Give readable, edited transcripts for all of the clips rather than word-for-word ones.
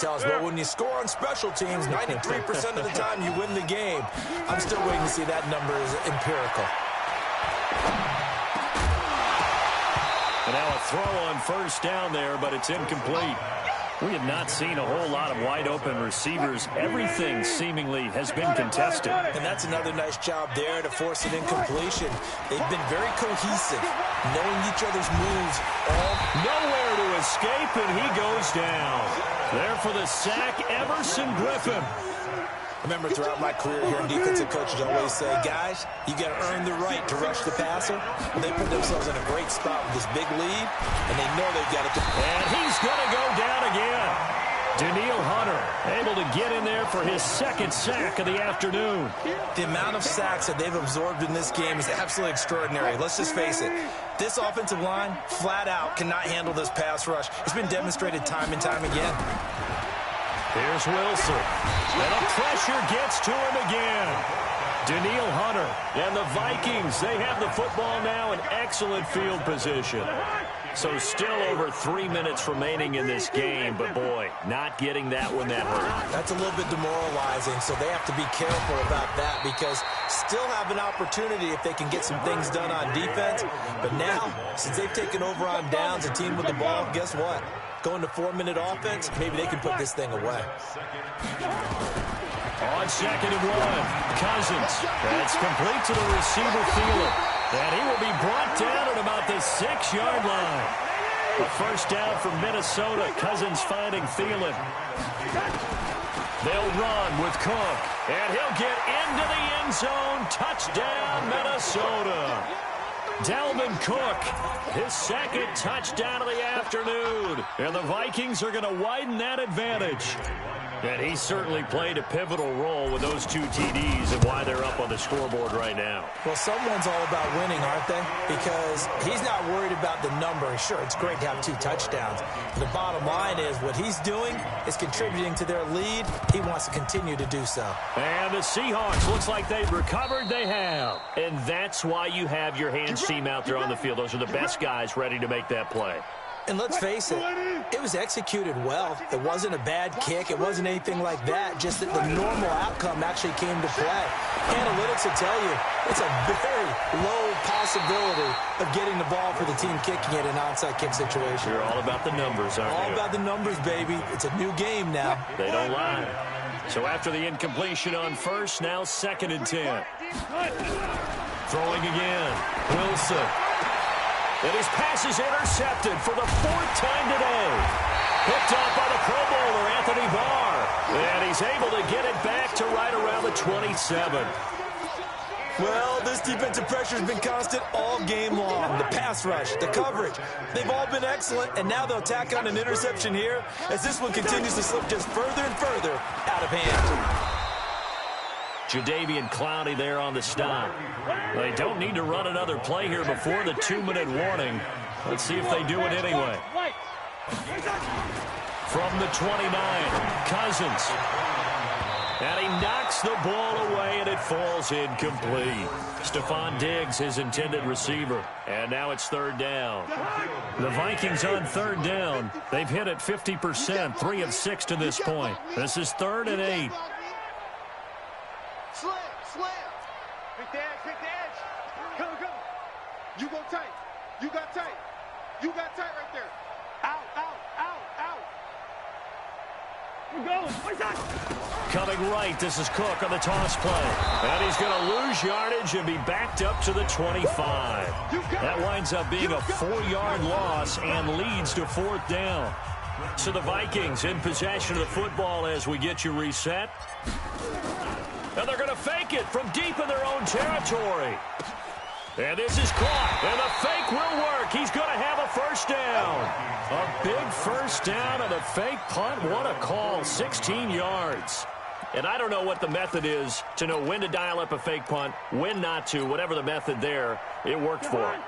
Tells, well, when you score on special teams, 93% of the time you win the game. I'm still waiting to see that number is empirical. And now a throw on first down there, but it's incomplete. We have not seen a whole lot of wide-open receivers. Everything seemingly has been contested. And that's another nice job there to force an incompletion. They've been very cohesive, knowing each other's moves. Nowhere to escape, and he goes down. There for the sack, Everson Griffin. I remember throughout my career here, defensive coaches always say, guys, you got to earn the right to rush the passer. Well, they put themselves in a great spot with this big lead, and they know they've got to. And he's going to go down again. Daniil Hunter able to get in there for his second sack of the afternoon. The amount of sacks that they've absorbed in this game is absolutely extraordinary. Let's just face it. This offensive line, flat out, cannot handle this pass rush. It's been demonstrated time and time again. Here's Wilson. And the pressure gets to him again. Daniil Hunter and the Vikings, they have the football now in excellent field position. So still over 3 minutes remaining in this game, but boy, not getting that one that hurt. That's a little bit demoralizing, so they have to be careful about that because still have an opportunity if they can get some things done on defense. But now, since they've taken over on downs, a team with the ball, guess what? Going to 4-minute offense, maybe they can put this thing away. On 2nd and 1, Cousins. That's complete to the receiver, Thielen. And he will be brought down at about the 6-yard line. A first down for Minnesota. Cousins finding Thielen. They'll run with Cook. And he'll get into the end zone. Touchdown, Minnesota. Dalvin Cook, his second touchdown of the afternoon. And the Vikings are going to widen that advantage. And he certainly played a pivotal role with those 2 TDs and why they're up on the scoreboard right now. Well, someone's all about winning, aren't they? Because he's not worried about the number. Sure, it's great to have 2 touchdowns. But the bottom line is what he's doing is contributing to their lead. He wants to continue to do so. And the Seahawks, looks like they've recovered. They have. And that's why you have your hands team out there on the field. Those are the best guys ready to make that play. And let's face it, it was executed well. It wasn't a bad kick. It wasn't anything like that. Just that the normal outcome actually came to play. Analytics will tell you it's a very low possibility of getting the ball for the team kicking it in an onside kick situation. You're all about the numbers, aren't you? All about the numbers, baby. It's a new game now. They don't lie. So after the incompletion on first, now 2nd and 10. Throwing again. Wilson. And his pass is intercepted for the 4th time today. Picked off by the Pro Bowler, Anthony Barr. And he's able to get it back to right around the 27. Well, this defensive pressure has been constant all game long. The pass rush, the coverage, they've all been excellent. And now they'll tack on an interception here as this one continues to slip just further and further out of hand. Jadeveon Clowney there on the stop. They don't need to run another play here before the 2-minute warning. Let's see if they do it anyway. From the 29, Cousins. And he knocks the ball away, and it falls incomplete. Stephon Diggs, his intended receiver. And now it's 3rd down. The Vikings on 3rd down. They've hit it 50%, 3 of 6 to this point. This is 3rd and 8. Slam. Pick the edge. Come. You go tight. You got tight. You got tight right there. Out. We're going. What's that? Coming right, this is Cook on the toss play. And he's going to lose yardage and be backed up to the 25. That winds up being a 4-yard loss and leads to 4th down. So the Vikings in possession of the football as we get you reset. And they're going to fake it from deep in their own territory. And this is caught. And the fake will work. He's going to have a first down. A big first down and a fake punt. What a call. 16 yards. And I don't know what the method is to know when to dial up a fake punt, when not to. Whatever the method there, it worked for him.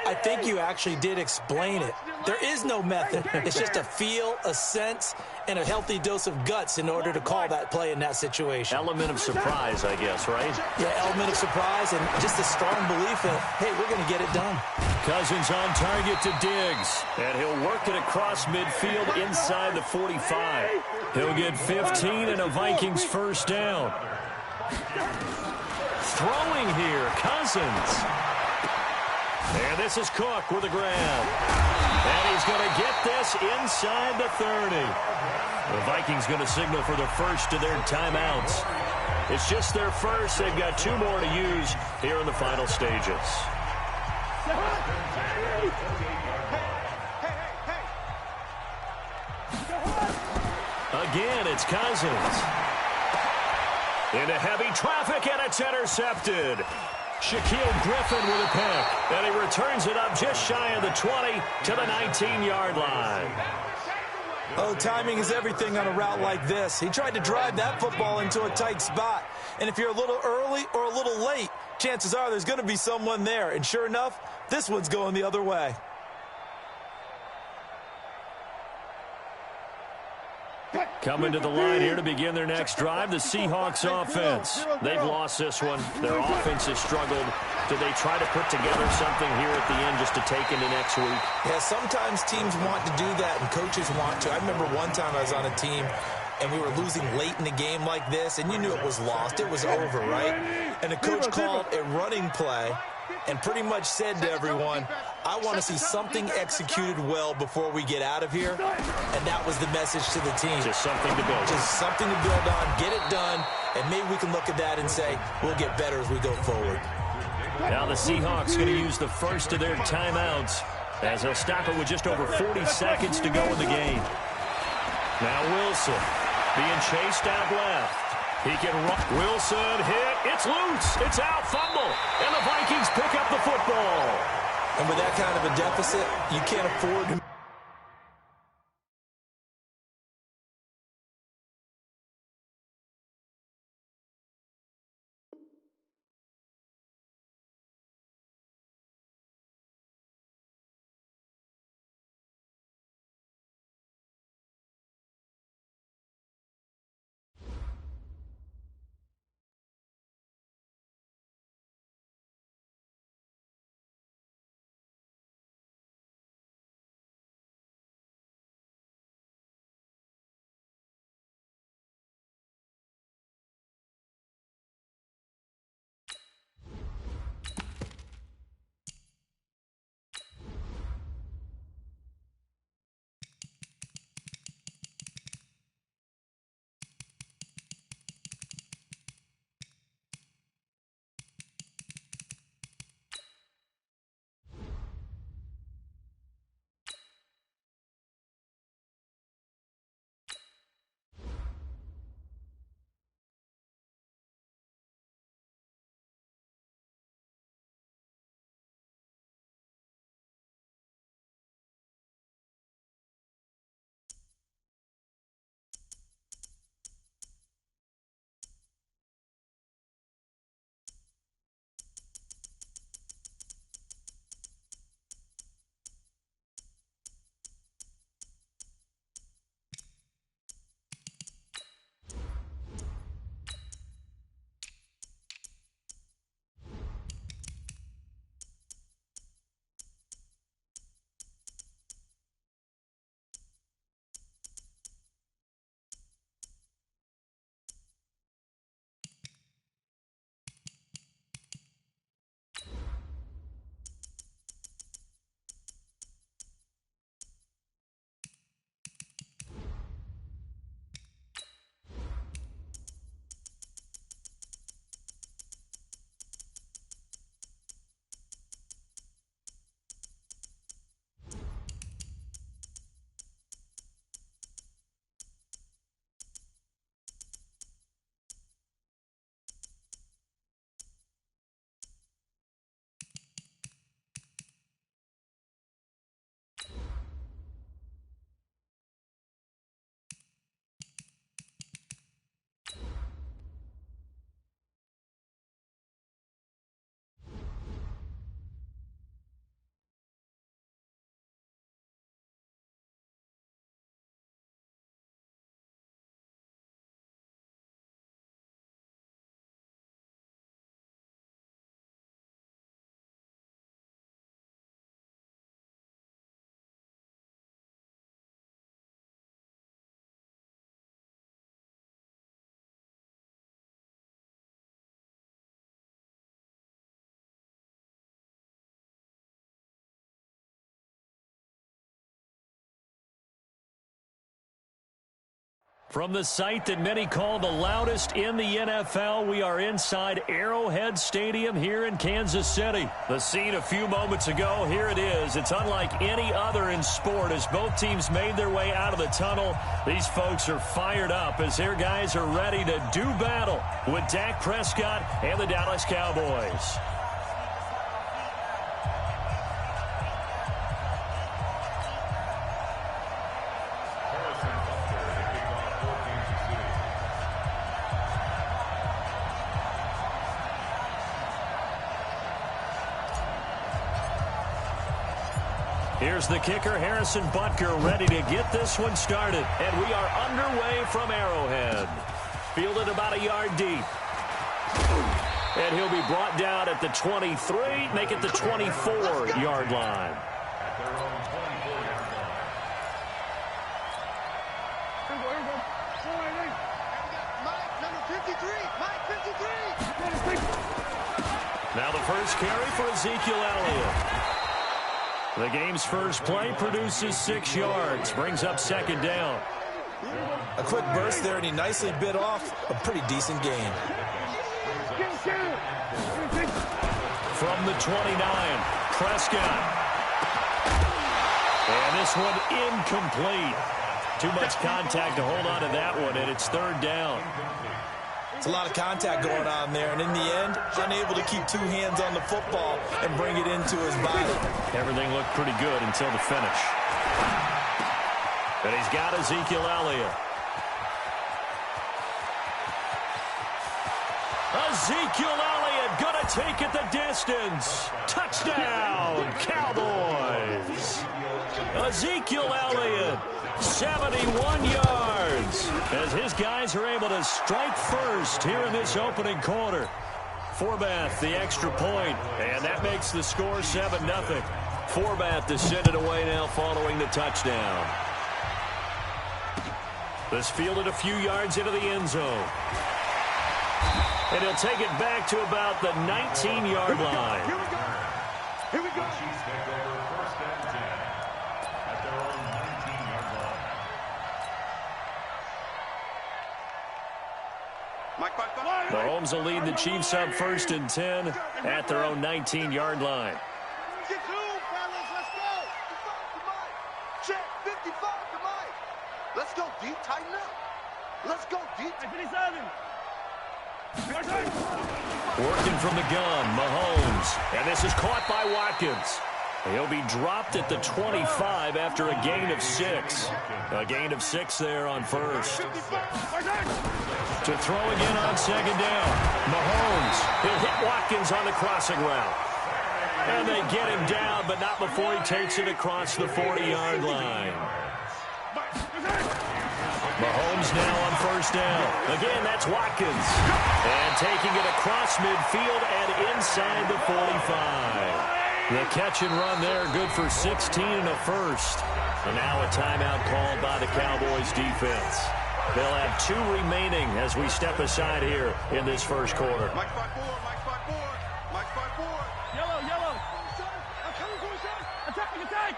I think you actually did explain it. There is no method. It's just a feel, a sense, and a healthy dose of guts in order to call that play in that situation. Element of surprise, I guess, right? Yeah, element of surprise and just a strong belief that, hey, we're going to get it done. Cousins on target to Diggs. And he'll work it across midfield inside the 45. He'll get 15 and a Vikings first down. Throwing here, Cousins. And this is Cook with a grab. And he's going to get this inside the 30. The Vikings going to signal for the first of their timeouts. It's just their first. They've got 2 more to use here in the final stages. Again, it's Cousins. Into heavy traffic, and it's intercepted. Shaquille Griffin with a pick, and he returns it up just shy of the 20 to the 19-yard line. Oh, timing is everything on a route like this. He tried to drive that football into a tight spot. And if you're a little early or a little late, chances are there's going to be someone there. And sure enough, this one's going the other way. Coming to the line here to begin their next drive, the Seahawks offense. They've lost this one. Their offense has struggled. Do they try to put together something here at the end just to take into next week? Yeah, sometimes teams want to do that and coaches want to. I remember one time I was on a team and we were losing late in the game like this, and you knew it was lost. It was over, right? And the coach called a running play and pretty much said to everyone, I want to see something executed well before we get out of here. And that was the message to the team. Just something to build. Just something to build on, get it done, and maybe we can look at that and say, we'll get better as we go forward. Now the Seahawks going to use the first of their timeouts as they'll stop it with just over 40 seconds to go in the game. Now Wilson being chased out left. He can run. Wilson hit. It's loose. It's out. Fumble. And the Vikings pick up the football. And with that kind of a deficit, you can't afford to From the site that many call the loudest in the NFL, we are inside Arrowhead Stadium here in Kansas City. The scene a few moments ago, here it is. It's unlike any other in sport as both teams made their way out of the tunnel. These folks are fired up as their guys are ready to do battle with Dak Prescott and the Dallas Cowboys. Here's the kicker, Harrison Butker, ready to get this one started. And we are underway from Arrowhead. Fielded about a yard deep. And he'll be brought down at the 23, make it the 24-yard line. Now the first carry for Ezekiel Elliott. The game's first play produces 6 yards, brings up second down. A quick burst there, and he nicely bit off a pretty decent gain. From the 29, Prescott. And this one incomplete. Too much contact to hold on to that one, and it's third down. It's a lot of contact going on there, and in the end, unable to keep 2 hands on the football and bring it into his body. Everything looked pretty good until the finish. And he's got Ezekiel Elliott. Ezekiel Elliott going to take it the distance. Touchdown, Cowboys. Ezekiel Elliott, 71 yards, as his guys are able to strike first here in this opening quarter. Forbath, the extra point, and that makes the score 7-0. Forbath to send it away now following the touchdown. This fielded a few yards into the end zone. And he'll take it back to about the 19-yard line. Here we go. Here we go. Mahomes will lead the Chiefs up 1st and 10 at their own 19-yard line. Get through, fellas. Let's go. 55 to Mike. Check. 55 to Mike. Let's go deep. Tighten up. Let's go deep. 57. Working from the gun, Mahomes. And this is caught by Watkins. He'll be dropped at the 25 after a gain of 6. A gain of 6 there on first. To throw again on second down. Mahomes. He'll hit Watkins on the crossing route. And they get him down, but not before he takes it across the 40-yard line. Mahomes now on first down. Again, that's Watkins. And taking it across midfield and inside the 45. The catch and run there, good for 16 and a first. And now a timeout called by the Cowboys defense. They'll have 2 remaining as we step aside here in this first quarter. Mike 5-4, Mike 5-4, Mike 5-4. Yellow, yellow. I'm coming for you, son. Attacking, attack.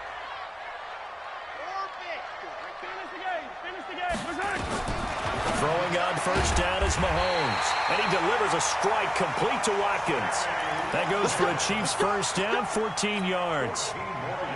Perfect. Finish the game. Finish the game. Throwing on first down is Mahomes. And he delivers a strike complete to Watkins. That goes for a Chiefs first down, 14 yards.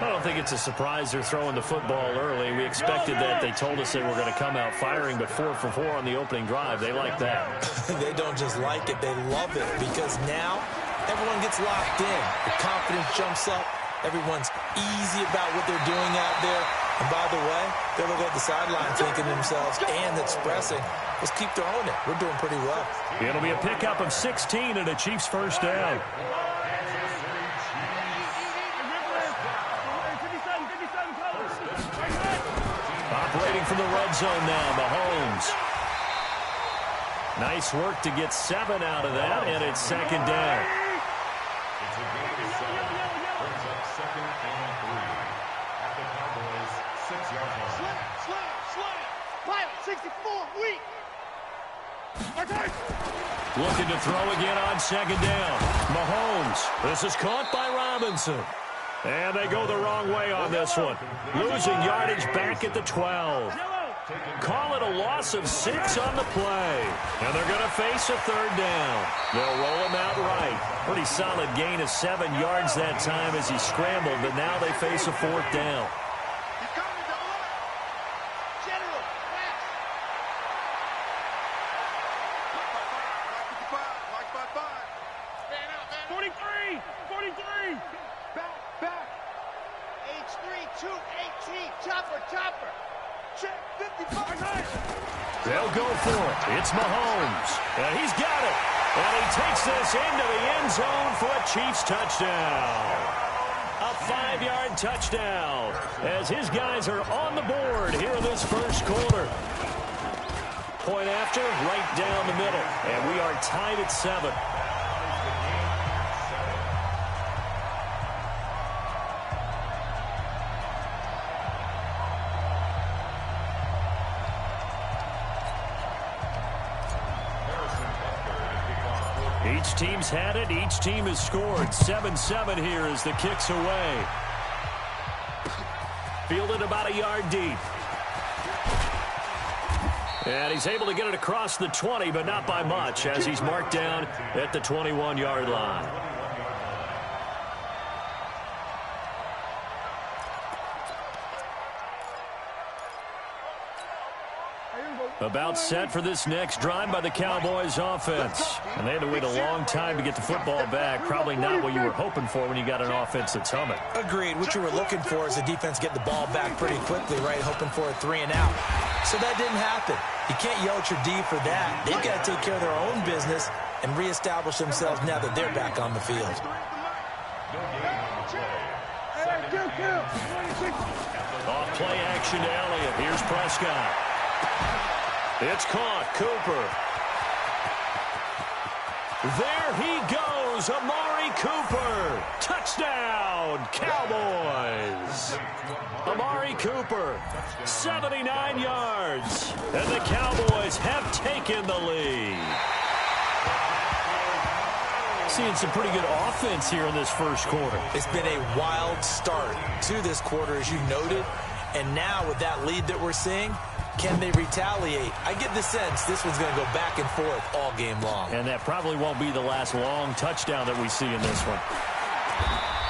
I don't think it's a surprise they're throwing the football early. We expected that. They told us they were going to come out firing, but 4 for 4 on the opening drive. They like that. They don't just like it, they love it, because now everyone gets locked in. The confidence jumps up. Everyone's easy about what they're doing out there. And by the way, they're looking at the sideline thinking to themselves and expressing, let's keep throwing it. We're doing pretty well. It'll be a pickup of 16 and a Chiefs first down. Operating from the red zone now, Mahomes. Nice work to get 7 out of that, and it's second down. It's a gain of 7. Brings up 2nd and 3. At the Cowboys' 6-yard line. Slam. Pilot 64, weak. Looking to throw again on second down. Mahomes. This is caught by Robinson. And they go the wrong way on this one. Losing yardage back at the 12. Call it a loss of 6 on the play. And they're going to face a third down. They'll roll him out right. Pretty solid gain of 7 yards that time as he scrambled, but now they face a fourth down. They'll go for it. It's Mahomes. And he's got it. And he takes this into the end zone for a Chiefs touchdown. A 5-yard touchdown as his guys are on the board here in this first quarter. Point after, right down the middle. And we are tied at 7. Each team's had it. Each team has scored. 7-7 here as the kick's away. Fielded about a yard deep. And he's able to get it across the 20, but not by much as he's marked down at the 21-yard line. About set for this next drive by the Cowboys offense. And they had to wait a long time to get the football back. Probably not what you were hoping for when you got an offense that's humming. Agreed. What you were looking for is the defense get the ball back pretty quickly, right? Hoping for a 3 and out. So that didn't happen. You can't yell at your D for that. They've got to take care of their own business and reestablish themselves now that they're back on the field. Off play action to Elliott. Here's Prescott. It's caught. Cooper. There he goes. Amari Cooper. Touchdown, Cowboys. Amari Cooper, 79 yards. And the Cowboys have taken the lead. Seeing some pretty good offense here in this first quarter. It's been a wild start to this quarter, as you noted. And now with that lead that we're seeing, can they retaliate? I get the sense this one's going to go back and forth all game long. And that probably won't be the last long touchdown that we see in this one.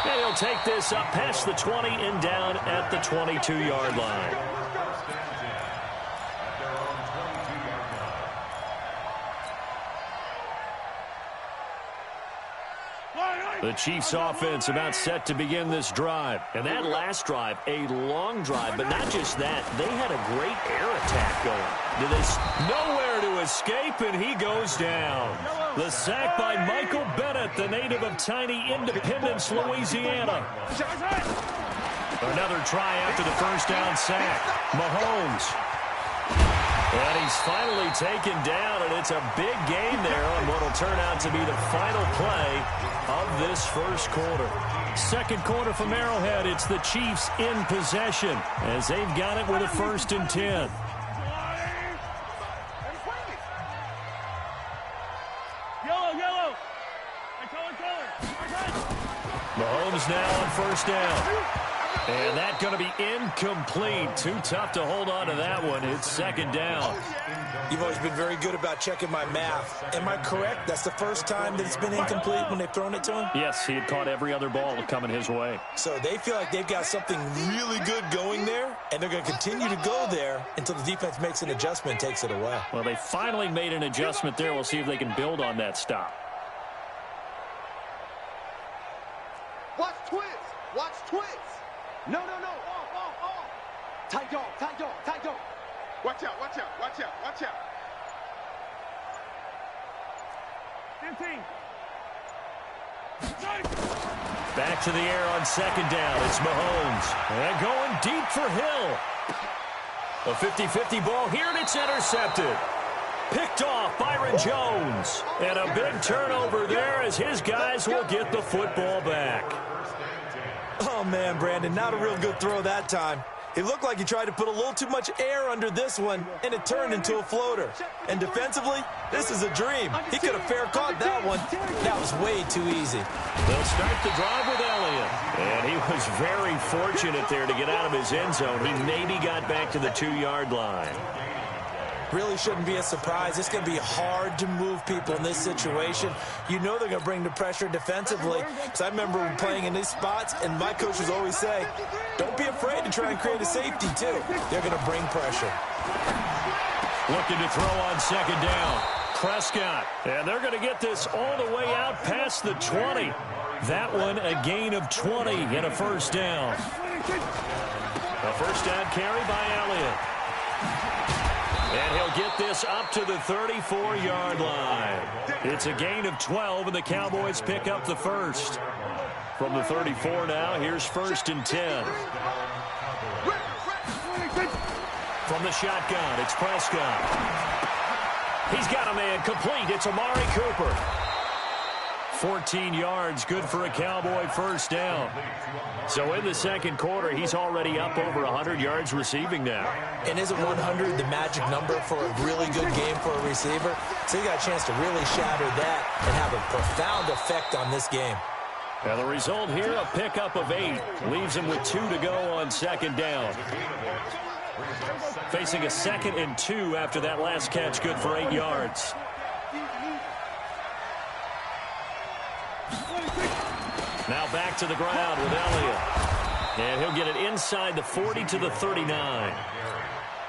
And he'll take this up past the 20 and down at the 22-yard line. The Chiefs offense about set to begin this drive. And that last drive, a long drive, but not just that. They had a great air attack going. There's nowhere to escape, and he goes down. The sack by Michael Bennett, the native of tiny Independence, Louisiana. Another try after the first down sack. Mahomes. And he's finally taken down, and it's a big gain there on what will turn out to be the final play of this first quarter. Second quarter from Arrowhead, it's the Chiefs in possession as they've got it with a 1st and 10. Mahomes now on 1st down. And that's going to be incomplete. Too tough to hold on to that one. It's 2nd down. You've always been very good about checking my math. Am I correct? That's the first time that it's been incomplete when they've thrown it to him? Yes, he had caught every other ball coming his way. So they feel like they've got something really good going there, and they're going to continue to go there until the defense makes an adjustment and takes it away. Well, they finally made an adjustment there. We'll see if they can build on that stop. Watch twins. Watch twins. No. Off. Tight dog. Watch out. Watch out. 15. Back to the air on 2nd down. It's Mahomes. And going deep for Hill. A 50-50 ball here, and it's intercepted. Picked off Byron Jones. And a big turnover there as his guys will get the football back. Oh, man, Brandon, not a real good throw that time. He looked like he tried to put a little too much air under this one, and it turned into a floater. And defensively, this is a dream. He could have fair caught that one. That was way too easy. They'll start the drive with Elliott. And he was very fortunate there to get out of his end zone. He maybe got back to the 2-yard line. Really shouldn't be a surprise. It's going to be hard to move people in this situation. You know they're going to bring the pressure defensively. Because I remember playing in these spots, and my coaches always say, don't be afraid to try and create a safety, too. They're going to bring pressure. Looking to throw on second down. Prescott. And they're going to get this all the way out past the 20. That one a gain of 20 and a first down. A first down carry by Elliott. And he'll get this up to the 34-yard line. It's a gain of 12, and the Cowboys pick up the first. From the 34 now, here's 1st and 10. From the shotgun, it's Prescott. He's got a man complete. It's Amari Cooper. 14 yards, good for a Cowboy first down. So in the second quarter, he's already up over 100 yards receiving now. And isn't 100 the magic number for a really good game for a receiver? So he got a chance to really shatter that and have a profound effect on this game. Now the result here, a pickup of 8. Leaves him with 2 to go on second down. Facing a 2nd and 2 after that last catch, good for 8 yards. Now back to the ground with Elliott. And he'll get it inside the 40 to the 39.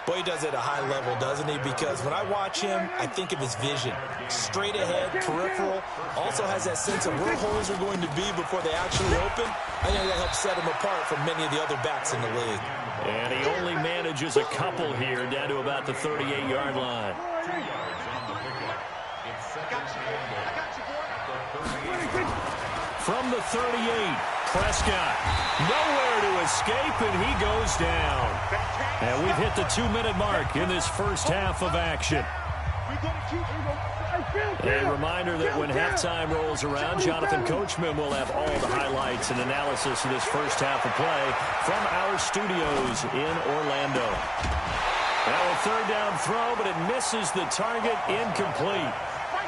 Boy, he does it at a high level, doesn't he? Because when I watch him, I think of his vision. Straight ahead, peripheral. Also has that sense of where holes are going to be before they actually open. I think that helps set him apart from many of the other backs in the league. And he only manages a couple here down to about the 38-yard line. From the 38, Prescott. Nowhere to escape, and he goes down. And we've hit the 2-minute mark in this first half of action. A reminder that when halftime rolls around, Jonathan Coachman will have all the highlights and analysis of this first half of play from our studios in Orlando. Now a third down throw, but it misses the target, incomplete.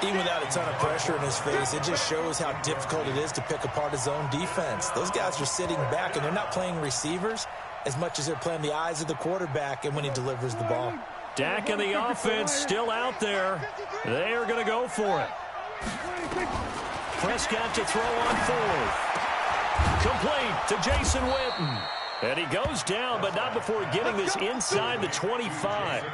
Even without a ton of pressure in his face, it just shows how difficult it is to pick apart his own defense. Those guys are sitting back, and they're not playing receivers as much as they're playing the eyes of the quarterback and when he delivers the ball. Dak and the offense still out there. They are going to go for it. Prescott to throw on 4th. Complete to Jason Witten. And he goes down, but not before getting this inside the 25.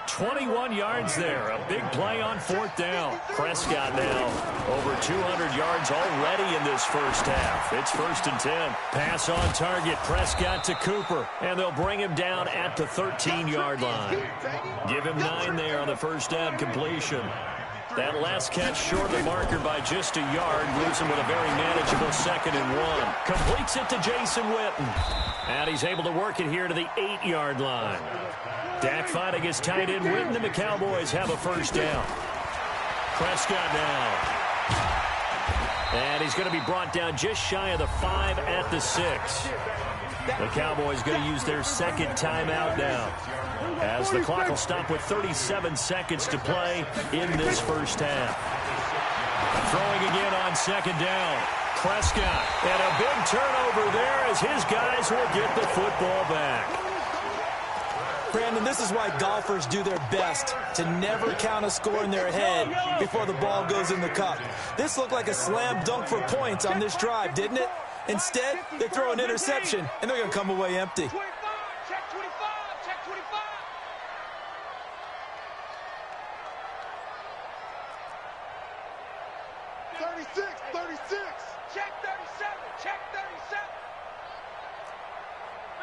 21 yards there. A big play on 4th down. Prescott now over 200 yards already in this first half. It's 1st and 10. Pass on target. Prescott to Cooper. And they'll bring him down at the 13-yard line. Give him 9 there on the first down completion. That last catch short of the marker by just a yard. Leaves him with a very manageable 2nd and 1. Completes it to Jason Witten. And he's able to work it here to the 8-yard line. Dak fighting his tight end Witten, and the Cowboys have a first down. Prescott now. And he's going to be brought down just shy of the 5 at the 6. The Cowboys going to use their 2nd timeout now, as the clock will stop with 37 seconds to play in this first half. Throwing again on 2nd down. Prescott. And a big turnover there as his guys will get the football back. Brandon, this is why golfers do their best to never count a score in their head before the ball goes in the cup. This looked like a slam dunk for points on this drive, didn't it? Instead, they throw an interception, and they're going to come away empty. Check 25, check 25. 36, 36. Check 37, check 37.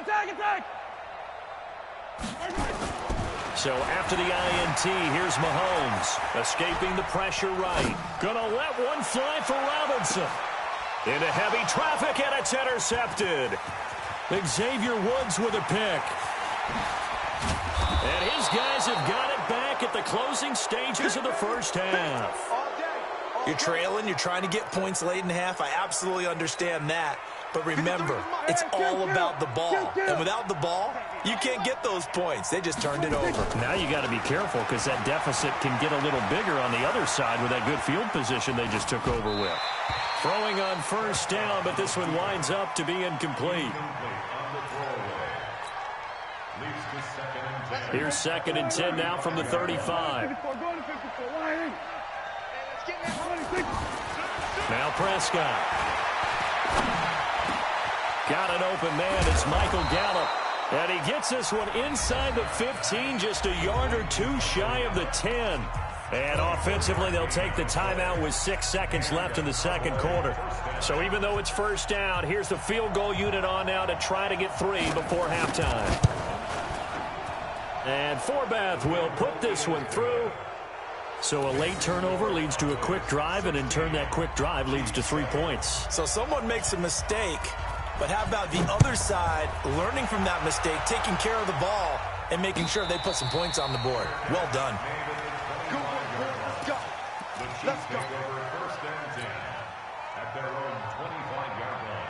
Attack, attack. So after the INT, here's Mahomes, escaping the pressure right. Gonna let one fly for Robinson. Into heavy traffic, and it's intercepted. Xavier Woods with a pick. And his guys have got it back at the closing stages of the first half. You're trailing. You're trying to get points late in the half. I absolutely understand that. But remember, it's all about the ball. And without the ball, you can't get those points. They just turned it over. Now you got to be careful because that deficit can get a little bigger on the other side with that good field position they just took over with. Throwing on first down, but this one winds up to be incomplete. Here's 2nd and 10 now from the 35. Now Prescott. Got an open man. It's Michael Gallup. And he gets this one inside the 15, just a yard or two shy of the 10. And offensively, they'll take the timeout with 6 seconds left in the second quarter. So even though it's first down, here's the field goal unit on now to try to get 3 before halftime. And Forbath will put this one through. So a late turnover leads to a quick drive, and in turn that quick drive leads to 3 points. So someone makes a mistake, but how about the other side learning from that mistake, taking care of the ball, and making sure they put some points on the board? Well done. Let's go. First and 10 at their own 25-yard line.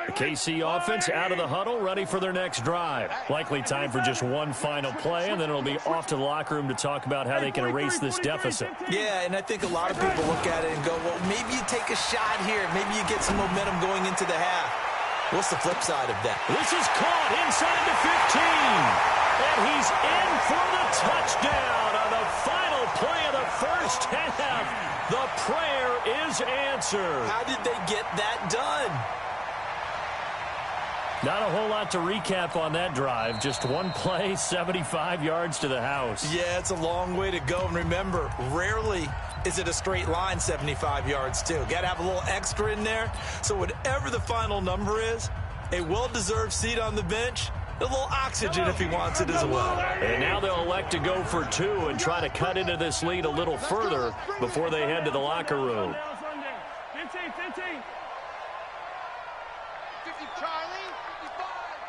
The KC offense out of the huddle, ready for their next drive. Likely time for just one final play, and then it'll be off to the locker room to talk about how they can erase this deficit. Yeah, and I think a lot of people look at it and go, well, maybe you take a shot here. Maybe you get some momentum going into the half. What's the flip side of that? This is caught inside the 15. And he's in for the touchdown on the final play of the first half. The prayer is answered. How did they get that done? Not a whole lot to recap on that drive. Just one play, 75 yards to the house. Yeah, it's a long way to go. And remember, rarely is it a straight line 75 yards, too. Got to have a little extra in there. So whatever the final number is, a well-deserved seat on the bench, a little oxygen if he wants it as well. And now they'll elect to go for 2 and try to cut into this lead a little further before they head to the locker room. 50, Charlie. 55.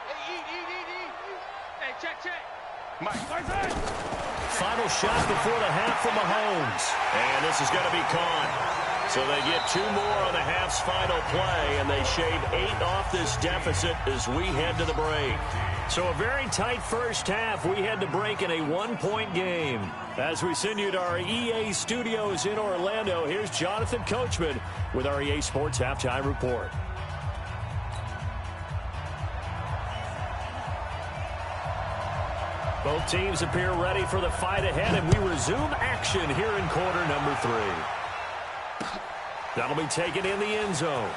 Hey, eat. Hey, check. Mike. Final shot before the half from Mahomes. And this is going to be caught. So they get 2 more on the half's final play, and they shave 8 off this deficit as we head to the break. So a very tight first half. We head to break in a 1-point game. As we send you to our EA studios in Orlando, here's Jonathan Coachman with our EA Sports Halftime Report. Both teams appear ready for the fight ahead, and we resume action here in quarter number 3. That'll be taken in the end zone.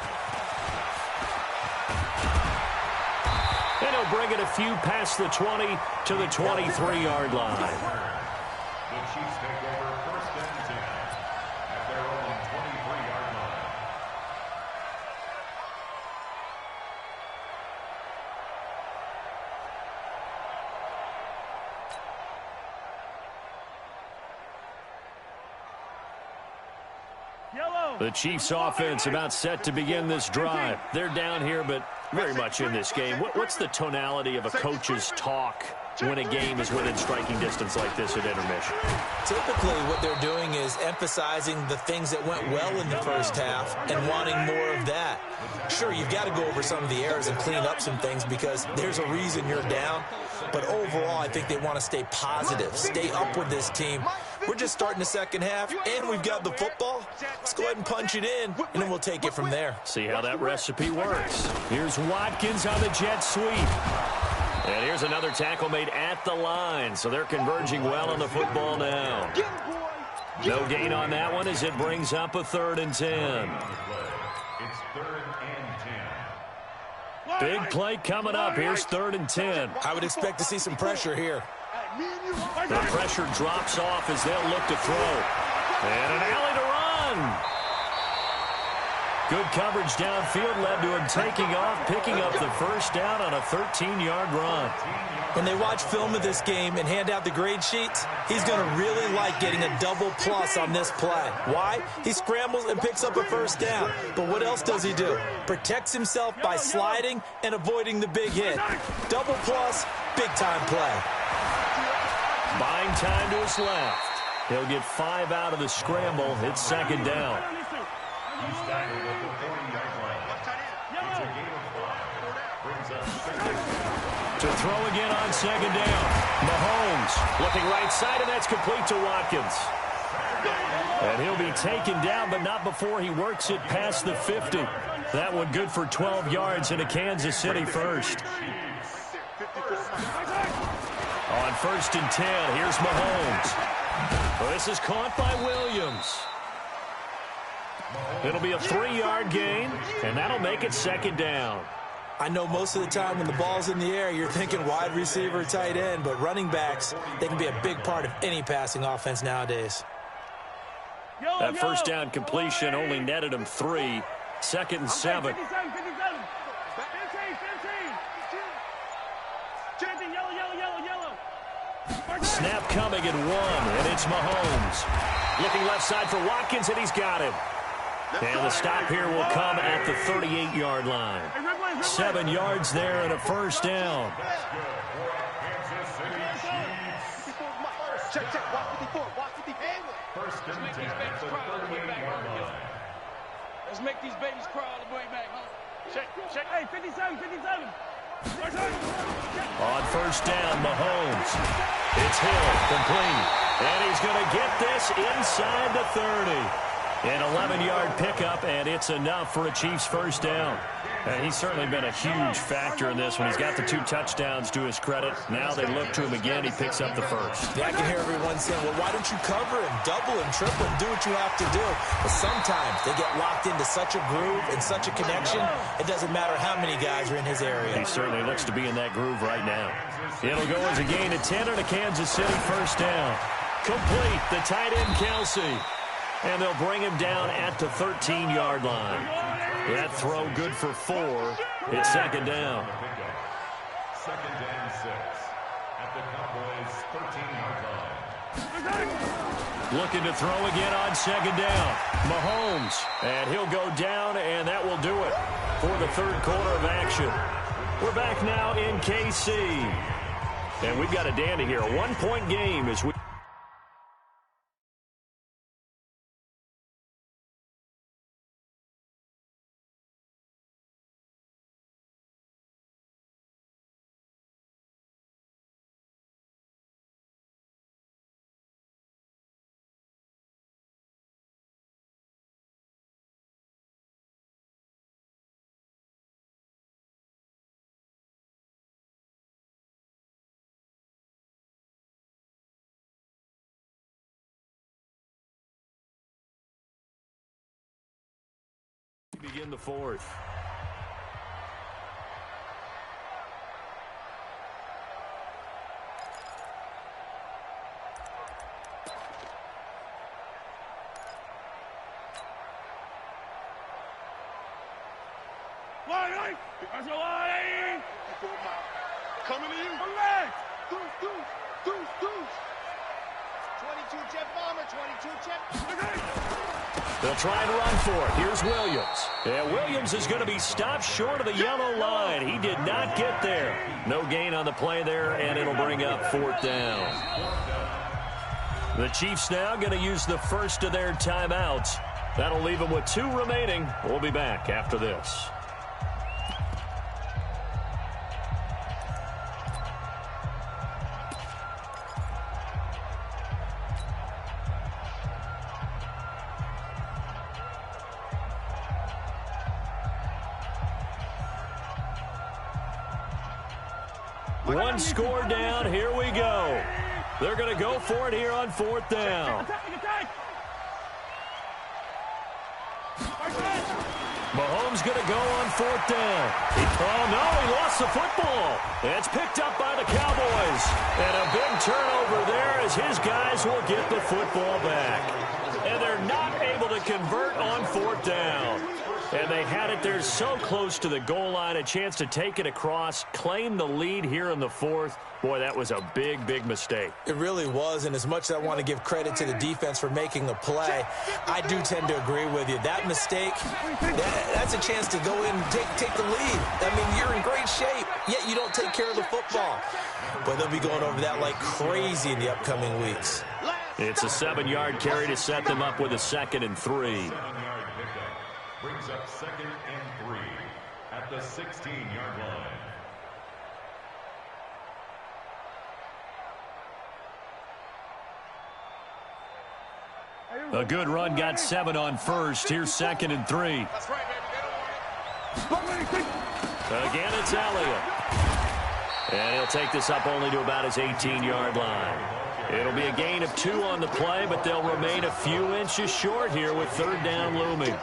And he'll bring it a few past the 20 to the 23-yard line. The Chiefs take over first and 10 at their own 23-yard line. The Chiefs offense about set to begin this drive. They're down here, but very much in this game. What's the tonality of a coach's talk when a game is within striking distance like this at intermission? Typically, what they're doing is emphasizing the things that went well in the first half and wanting more of that. Sure, you've got to go over some of the errors and clean up some things because there's a reason you're down. But overall, I think they want to stay positive, stay up with this team. We're just starting the second half, and we've got the football. Let's go ahead and punch it in, and then we'll take it from there. See how that recipe works. Here's Watkins on the jet sweep. And here's another tackle made at the line, so they're converging well on the football now. No gain on that one as it brings up a 3rd and 10. It's 3rd and 10. Big play coming up. Here's 3rd and 10. I would expect to see some pressure here. The pressure drops off as they'll look to throw. And an alley to run. Good coverage downfield led to him taking off, picking up the first down on a 13-yard run. When they watch film of this game and hand out the grade sheets, he's going to really like getting a double plus on this play. Why? He scrambles and picks up a first down. But what else does he do? Protects himself by sliding and avoiding the big hit. Double plus, big-time play. Buying time to his left. He'll get 5 out of the scramble. It's second down. He's staggered at the 40-yard line. It's a gain of 5. Brings up second. To throw again on second down. Mahomes looking right side, and that's complete to Watkins. And he'll be taken down, but not before he works it past the 50. That one good for 12 yards into Kansas City first. On first and 10, here's Mahomes. Well, this is caught by Williams. It'll be a 3-yard gain, and that'll make it second down. I know most of the time when the ball's in the air, you're thinking wide receiver, tight end, but running backs, they can be a big part of any passing offense nowadays. That first down completion only netted him 3. Second and 7. Snap coming at 1, and it's Mahomes. Looking left side for Watkins, and he's got him. And the stop here will come at the 38-yard line. 7 yards there and a first down. First and 10 at the 38-yard line. Let's make these babies crawl all the way back home. Check. Hey, 57. On first down, Mahomes. It's Hill, complete. And he's going to get this inside the 30. An 11-yard pickup, and it's enough for a Chiefs first down. And he's certainly been a huge factor in this when he's got the 2 touchdowns to his credit. Now they look to him again. He picks up the first. Yeah, I can hear everyone saying, well, why don't you cover him, double him, triple him, do what you have to do. But sometimes they get locked into such a groove and such a connection, it doesn't matter how many guys are in his area. He certainly looks to be in that groove right now. It'll go as a gain of 10 and a Kansas City first down. Complete, the tight end Kelsey. And they'll bring him down at the 13-yard line. That throw good for 4. It's second down. Second and 6 at the Cowboys' 13-yard line. Looking to throw again on second down. Mahomes. And he'll go down, and that will do it for the third quarter of action. We're back now in KC. And we've got a dandy here. A 1-point game as we... begin the fourth. Coming to you. 22 jet bomber, 22 jet. They'll try and run for it. Here's Williams. And Williams is going to be stopped short of the yellow line. He did not get there. No gain on the play there, and it'll bring up fourth down. The Chiefs now going to use the first of their timeouts. That'll leave them with 2 remaining. We'll be back after this. One score down. Here we go. They're going to go for it here on fourth down. Mahomes going to go on fourth down. Oh, no, he lost the football. It's picked up by the Cowboys. And a big turnover there as his guys will get the football back. And they're not able to convert on fourth down. And they had it there so close to the goal line, a chance to take it across, claim the lead here in the fourth. Boy, that was a big, big mistake. It really was, and as much as I want to give credit to the defense for making the play, I do tend to agree with you. That mistake, that's a chance to go in and take the lead. I mean, you're in great shape, yet you don't take care of the football. But they'll be going over that like crazy in the upcoming weeks. It's a 7-yard carry to set them up with a 2nd and 3. 7-yard pickup brings up 2nd and 3 at the 16-yard line. A good run got 7 on first. Here's 2nd and 3. That's right, baby. Again, it's Elliott. And he'll take this up only to about his 18-yard line. It'll be a gain of 2 on the play, but they'll remain a few inches short here with 3rd down looming.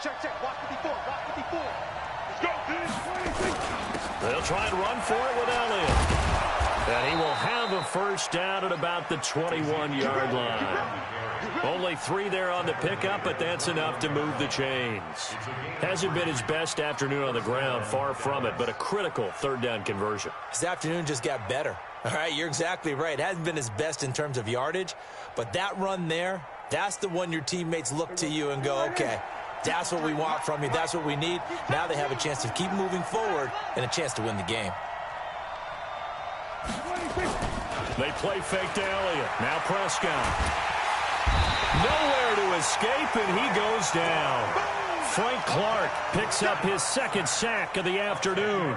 Check. Watch 54. Let's go, They'll try and run for it with Elliott. And he will have a 1st down at about the 21-yard line. Only 3 there on the pickup, but that's enough to move the chains. Hasn't been his best afternoon on the ground, far from it, but a critical 3rd down conversion. His afternoon just got better. All right, you're exactly right. It hasn't been his best in terms of yardage, but that run there, that's the one your teammates look to you and go, okay, that's what we want from you. That's what we need. Now they have a chance to keep moving forward and a chance to win the game. They play fake to Elliott. Now Prescott. Nowhere to escape, and he goes down. Frank Clark picks up his 2nd sack of the afternoon.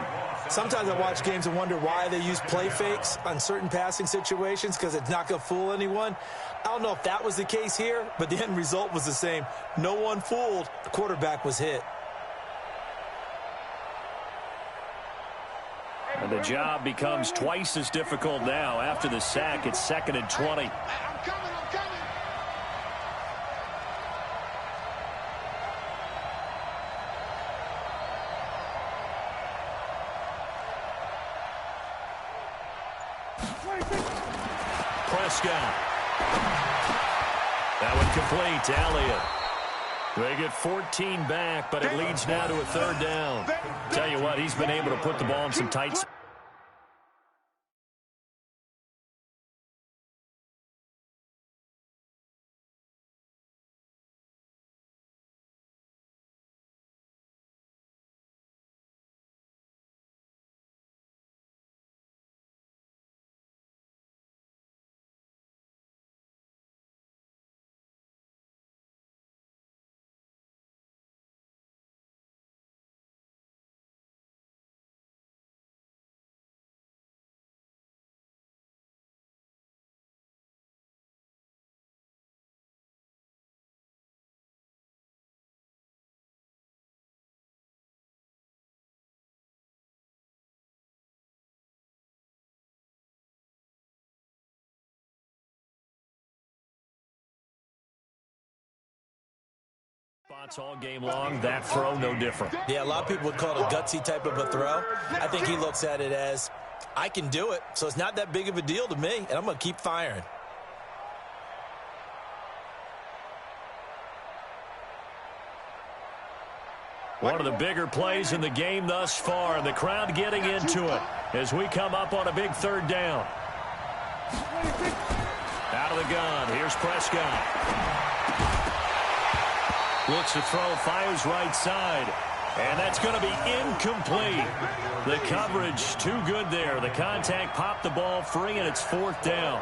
Sometimes I watch games and wonder why they use play fakes on certain passing situations, because it's not going to fool anyone. I don't know if that was the case here, but the end result was the same. No one fooled. The quarterback was hit. And the job becomes twice as difficult now. After the sack, it's 2nd and 20. I'm coming. Prescott. That one complete to Elliott. They get 14 back, but it leads now to a 3rd down. Tell you what, he's been able to put the ball in some tight spots. All game long, that throw no different. Yeah, a lot of people would call it a gutsy type of a throw. I think he looks at it as, I can do it, so it's not that big of a deal to me, and I'm going to keep firing. One of the bigger plays in the game thus far, and the crowd getting into it as we come up on a big 3rd down. Out of the gun, here's Prescott. Looks to throw, fires right side, and that's going to be incomplete. The coverage too good there. The contact popped the ball free, and it's 4th down.